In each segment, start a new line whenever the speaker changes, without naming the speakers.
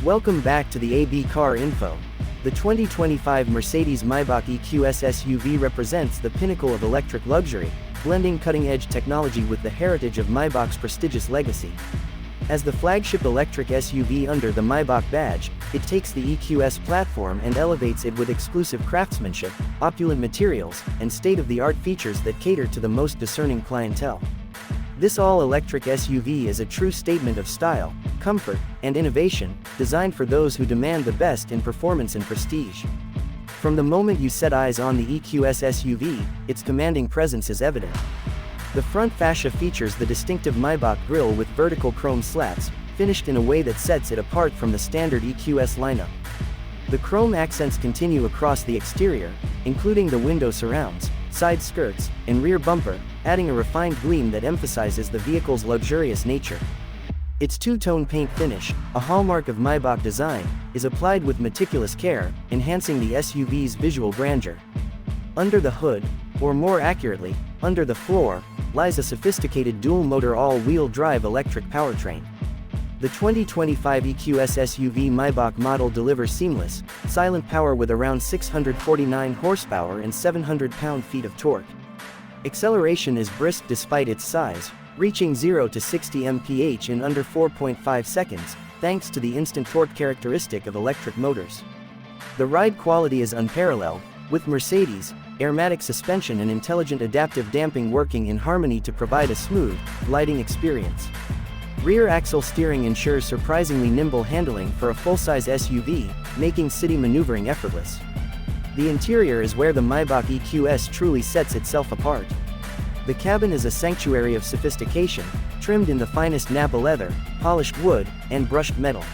Welcome back to the AB Car Info. The 2025 Mercedes-Maybach EQS SUV represents the pinnacle of electric luxury, blending cutting-edge technology with the heritage of Maybach's prestigious legacy. As the flagship electric SUV under the Maybach badge, it takes the EQS platform and elevates it with exclusive craftsmanship, opulent materials, and state-of-the-art features that cater to the most discerning clientele. This all-electric SUV is a true statement of style, comfort, and innovation, designed for those who demand the best in performance and prestige. From the moment you set eyes on the EQS SUV, its commanding presence is evident. The front fascia features the distinctive Maybach grille with vertical chrome slats, finished in a way that sets it apart from the standard EQS lineup. The chrome accents continue across the exterior, including the window surrounds, side skirts, and rear bumper, adding a refined gleam that emphasizes the vehicle's luxurious nature. Its two-tone paint finish, a hallmark of Maybach design, is applied with meticulous care, enhancing the SUV's visual grandeur. Under the hood, or more accurately, under the floor, lies a sophisticated dual-motor all-wheel drive electric powertrain. The 2025 EQS SUV Maybach model delivers seamless, silent power with around 649 horsepower and 700 pound-feet of torque. Acceleration is brisk despite its size, reaching 0 to 60 mph in under 4.5 seconds, thanks to the instant torque characteristic of electric motors. The ride quality is unparalleled, with Mercedes, airmatic suspension and intelligent adaptive damping working in harmony to provide a smooth, gliding experience. Rear axle steering ensures surprisingly nimble handling for a full-size SUV, making city maneuvering effortless. The interior is where the Maybach EQS truly sets itself apart. The cabin is a sanctuary of sophistication, trimmed in the finest Napa leather, polished wood, and brushed metal.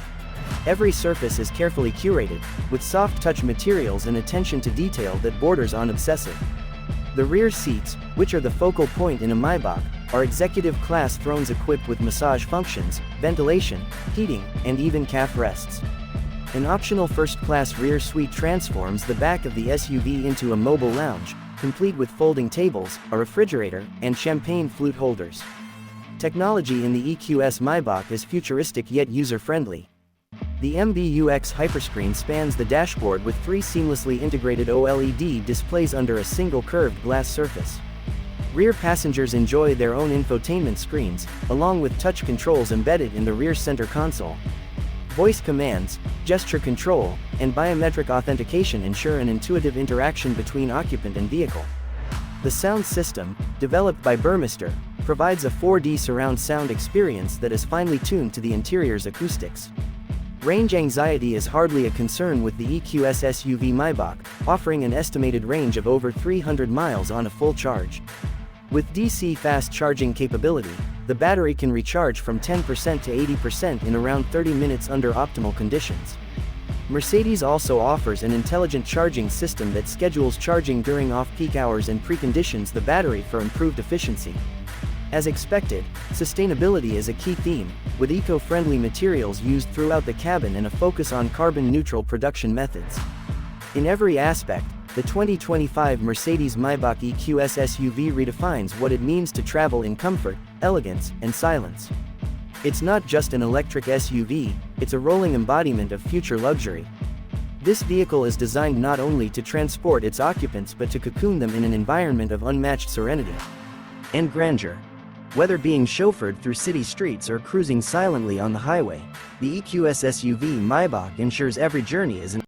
Every surface is carefully curated, with soft-touch materials and attention to detail that borders on obsessive. The rear seats, which are the focal point in a Maybach, are executive-class thrones equipped with massage functions, ventilation, heating, and even calf rests. An optional first-class rear suite transforms the back of the SUV into a mobile lounge, complete with folding tables, a refrigerator, and champagne flute holders. Technology in the EQS Maybach is futuristic yet user-friendly. The MBUX hyperscreen spans the dashboard with three seamlessly integrated OLED displays under a single curved glass surface. Rear passengers enjoy their own infotainment screens, along with touch controls embedded in the rear center console. Voice commands, gesture control, and biometric authentication ensure an intuitive interaction between occupant and vehicle. The sound system, developed by Burmester, provides a 4D surround sound experience that is finely tuned to the interior's acoustics. Range anxiety is hardly a concern with the EQS SUV Maybach, offering an estimated range of over 300 miles on a full charge. With DC fast charging capability, the battery can recharge from 10% to 80% in around 30 minutes under optimal conditions. Mercedes also offers an intelligent charging system that schedules charging during off-peak hours and preconditions the battery for improved efficiency. As expected, sustainability is a key theme, with eco-friendly materials used throughout the cabin and a focus on carbon-neutral production methods. In every aspect, the 2025 Mercedes-Maybach EQS SUV redefines what it means to travel in comfort, elegance, and silence. It's not just an electric SUV, it's a rolling embodiment of future luxury. This vehicle is designed not only to transport its occupants but to cocoon them in an environment of unmatched serenity and grandeur. Whether being chauffeured through city streets or cruising silently on the highway, the EQS SUV Maybach ensures every journey is an